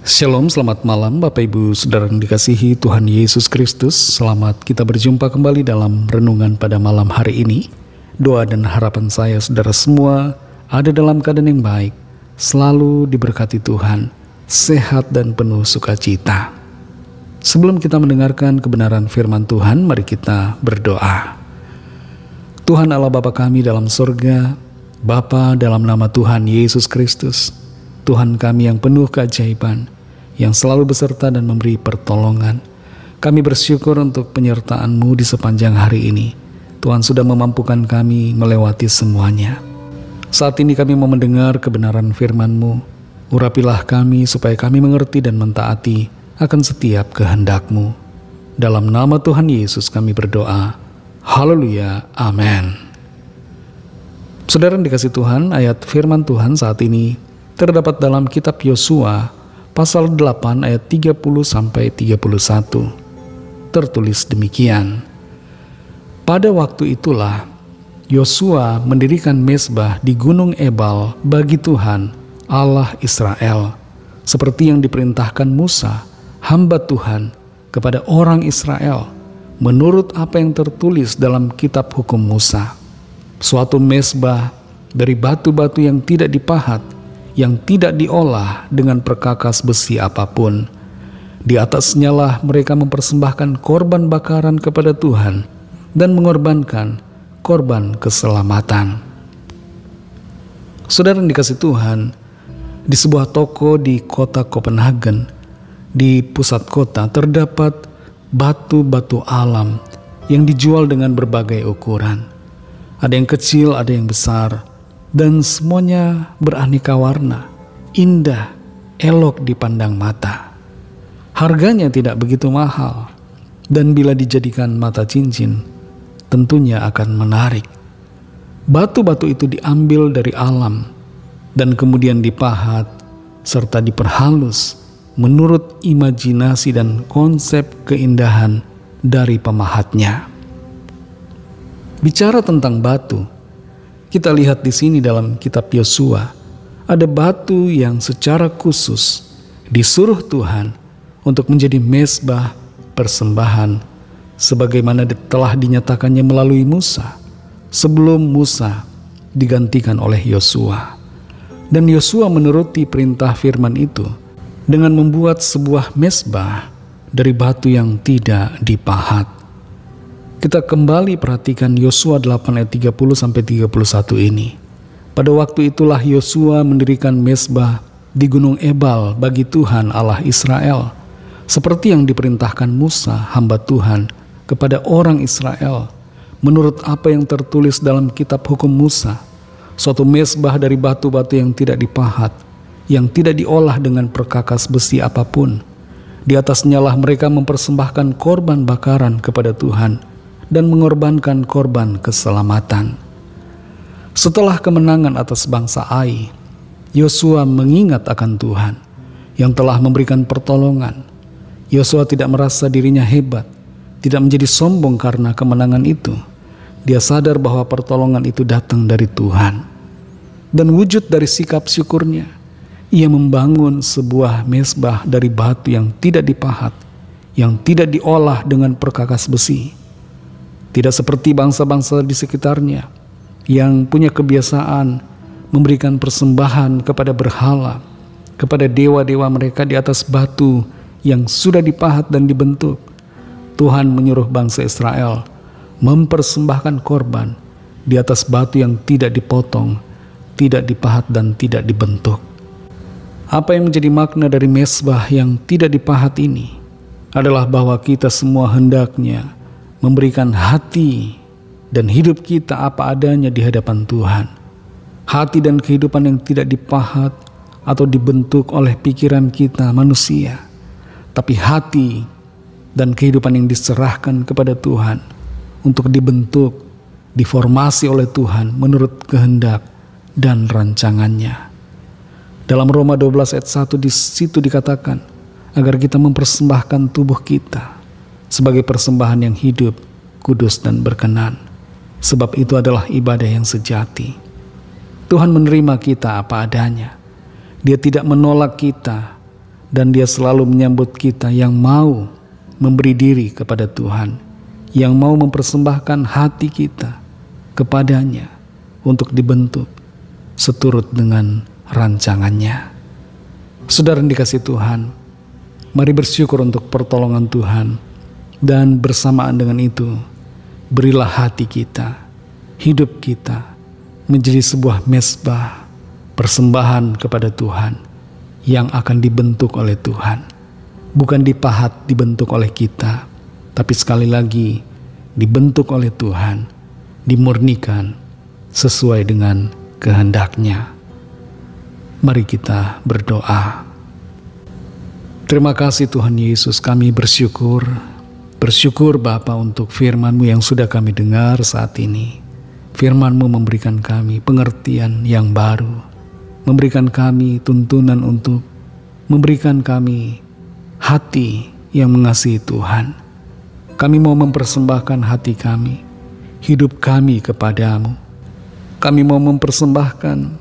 Shalom, selamat malam Bapak Ibu Saudara yang dikasihi Tuhan Yesus Kristus. Selamat kita berjumpa kembali dalam renungan pada malam hari ini. Doa dan harapan saya saudara semua ada dalam keadaan yang baik, selalu diberkati Tuhan, sehat dan penuh sukacita. Sebelum kita mendengarkan kebenaran firman Tuhan, mari kita berdoa. Tuhan Allah Bapa kami dalam surga, Bapa dalam nama Tuhan Yesus Kristus, Tuhan kami yang penuh keajaiban, yang selalu beserta dan memberi pertolongan. Kami bersyukur untuk penyertaan-Mu di sepanjang hari ini. Tuhan sudah memampukan kami melewati semuanya. Saat ini kami mau mendengar kebenaran firman-Mu. Urapilah kami supaya kami mengerti dan mentaati akan setiap kehendak-Mu. Dalam nama Tuhan Yesus kami berdoa. Haleluya, amin. Saudara yang dikasih Tuhan, ayat firman Tuhan saat ini terdapat dalam kitab Yosua pasal 8 ayat 30-31. Tertulis demikian. Pada waktu itulah Yosua mendirikan mezbah di Gunung Ebal bagi Tuhan Allah Israel, seperti yang diperintahkan Musa, hamba Tuhan, kepada orang Israel, menurut apa yang tertulis dalam kitab hukum Musa. Suatu mezbah dari batu-batu yang tidak dipahat, yang tidak diolah dengan perkakas besi apapun. Di atasnya lah mereka mempersembahkan korban bakaran kepada Tuhan dan mengorbankan korban keselamatan. Saudara yang dikasih Tuhan, di sebuah toko di kota Copenhagen, di pusat kota, terdapat batu-batu alam yang dijual dengan berbagai ukuran. Ada yang kecil, ada yang besar, dan semuanya beraneka warna, indah, elok dipandang mata. Harganya tidak begitu mahal, dan bila dijadikan mata cincin, tentunya akan menarik. Batu-batu itu diambil dari alam, dan kemudian dipahat, serta diperhalus, menurut imajinasi dan konsep keindahan dari pemahatnya. Bicara tentang batu, kita lihat di sini dalam kitab Yosua, ada batu yang secara khusus disuruh Tuhan untuk menjadi mezbah persembahan, sebagaimana telah dinyatakannya melalui Musa, sebelum Musa digantikan oleh Yosua. Dan Yosua menuruti perintah firman itu dengan membuat sebuah mezbah dari batu yang tidak dipahat. Kita kembali perhatikan Yosua 8 ayat 30-31 ini. Pada waktu itulah Yosua mendirikan mezbah di Gunung Ebal bagi Tuhan Allah Israel, seperti yang diperintahkan Musa, hamba Tuhan, kepada orang Israel, menurut apa yang tertulis dalam kitab hukum Musa, suatu mezbah dari batu-batu yang tidak dipahat, yang tidak diolah dengan perkakas besi apapun. Di atasnya lah mereka mempersembahkan korban bakaran kepada Tuhan dan mengorbankan korban keselamatan. Setelah kemenangan atas bangsa Ai, Yosua mengingat akan Tuhan yang telah memberikan pertolongan. Yosua tidak merasa dirinya hebat, tidak menjadi sombong karena kemenangan itu. Dia sadar bahwa pertolongan itu datang dari Tuhan. Dan wujud dari sikap syukurnya, ia membangun sebuah mezbah dari batu yang tidak dipahat, yang tidak diolah dengan perkakas besi. Tidak seperti bangsa-bangsa di sekitarnya yang punya kebiasaan memberikan persembahan kepada berhala, kepada dewa-dewa mereka di atas batu yang sudah dipahat dan dibentuk. Tuhan menyuruh bangsa Israel mempersembahkan korban di atas batu yang tidak dipotong, tidak dipahat dan tidak dibentuk. Apa yang menjadi makna dari mezbah yang tidak dipahat ini adalah bahwa kita semua hendaknya memberikan hati dan hidup kita apa adanya di hadapan Tuhan. Hati dan kehidupan yang tidak dipahat atau dibentuk oleh pikiran kita manusia, tapi hati dan kehidupan yang diserahkan kepada Tuhan untuk dibentuk, diformasi oleh Tuhan menurut kehendak dan rancangannya. Dalam Roma 12 ayat 1 di situ dikatakan agar kita mempersembahkan tubuh kita sebagai persembahan yang hidup, kudus dan berkenan. Sebab itu adalah ibadah yang sejati. Tuhan menerima kita apa adanya. Dia tidak menolak kita, Dan Dia selalu menyambut kita yang mau memberi diri kepada Tuhan, yang mau mempersembahkan hati kita kepadanya untuk dibentuk seturut dengan rancangannya. Saudara yang dikasihi Tuhan, mari bersyukur untuk pertolongan Tuhan, dan bersamaan dengan itu, berilah hati kita, hidup kita menjadi sebuah mezbah persembahan kepada Tuhan yang akan dibentuk oleh Tuhan. Bukan dipahat, dibentuk oleh kita, tapi sekali lagi dibentuk oleh Tuhan, dimurnikan sesuai dengan kehendak-Nya. Mari kita berdoa. Terima kasih Tuhan Yesus, kami bersyukur Bapa untuk firman-Mu yang sudah kami dengar saat ini. Firman-Mu memberikan kami pengertian yang baru, memberikan kami tuntunan untuk memberikan kami hati yang mengasihi Tuhan. Kami mau mempersembahkan hati kami, hidup kami kepadamu. Kami mau mempersembahkan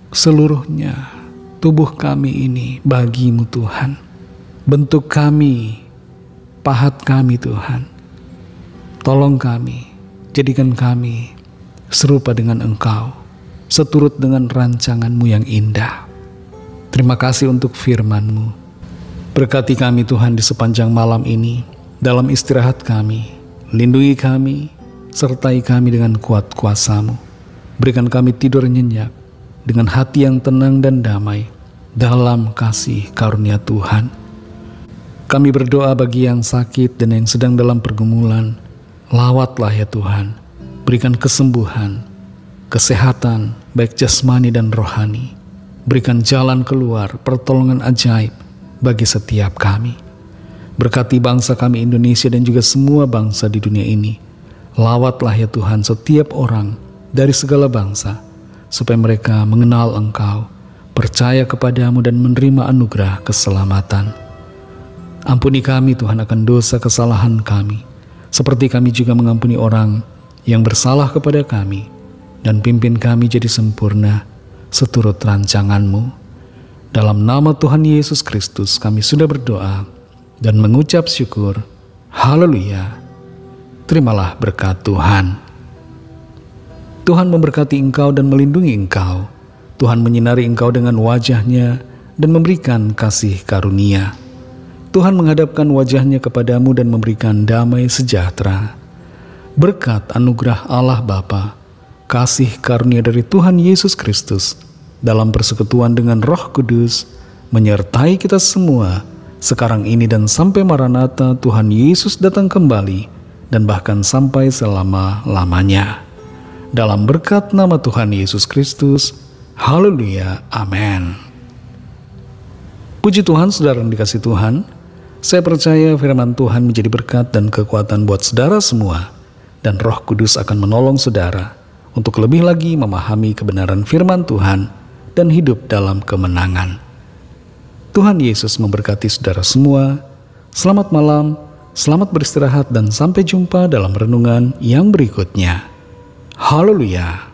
seluruhnya, tubuh kami ini bagi-Mu Tuhan. Bentuk kami, pahat kami Tuhan. Tolong kami, jadikan kami serupa dengan Engkau, seturut dengan rancangan-Mu yang indah. Terima kasih untuk firman-Mu. Berkati kami Tuhan di sepanjang malam ini, dalam istirahat kami. Lindungi kami, sertai kami dengan kuat kuasa-Mu. Berikan kami tidur nyenyak, dengan hati yang tenang dan damai, dalam kasih karunia Tuhan. Kami berdoa bagi yang sakit dan yang sedang dalam pergumulan. Lawatlah ya Tuhan, berikan kesembuhan, kesehatan, baik jasmani dan rohani. Berikan jalan keluar, pertolongan ajaib bagi setiap kami. Berkati bangsa kami Indonesia dan juga semua bangsa di dunia ini. Lawatlah ya Tuhan setiap orang dari segala bangsa, supaya mereka mengenal Engkau, percaya kepadamu dan menerima anugerah keselamatan. Ampuni kami Tuhan akan dosa kesalahan kami, seperti kami juga mengampuni orang yang bersalah kepada kami, dan pimpin kami jadi sempurna seturut rancangan-Mu. Dalam nama Tuhan Yesus Kristus kami sudah berdoa dan mengucap syukur. Haleluya. Terimalah berkat Tuhan. Tuhan memberkati engkau dan melindungi engkau. Tuhan menyinari engkau dengan wajah-Nya dan memberikan kasih karunia. Tuhan menghadapkan wajah-Nya kepadamu dan memberikan damai sejahtera. Berkat anugerah Allah Bapa, kasih karunia dari Tuhan Yesus Kristus, dalam persekutuan dengan Roh Kudus, menyertai kita semua, sekarang ini dan sampai Maranatha Tuhan Yesus datang kembali, dan bahkan sampai selama-lamanya. Dalam berkat nama Tuhan Yesus Kristus, haleluya, amin. Puji Tuhan, saudara yang dikasihi Tuhan. Saya percaya firman Tuhan menjadi berkat dan kekuatan buat saudara semua, dan Roh Kudus akan menolong saudara untuk lebih lagi memahami kebenaran firman Tuhan dan hidup dalam kemenangan. Tuhan Yesus memberkati saudara semua. Selamat malam, selamat beristirahat, dan sampai jumpa dalam renungan yang berikutnya. Haleluya.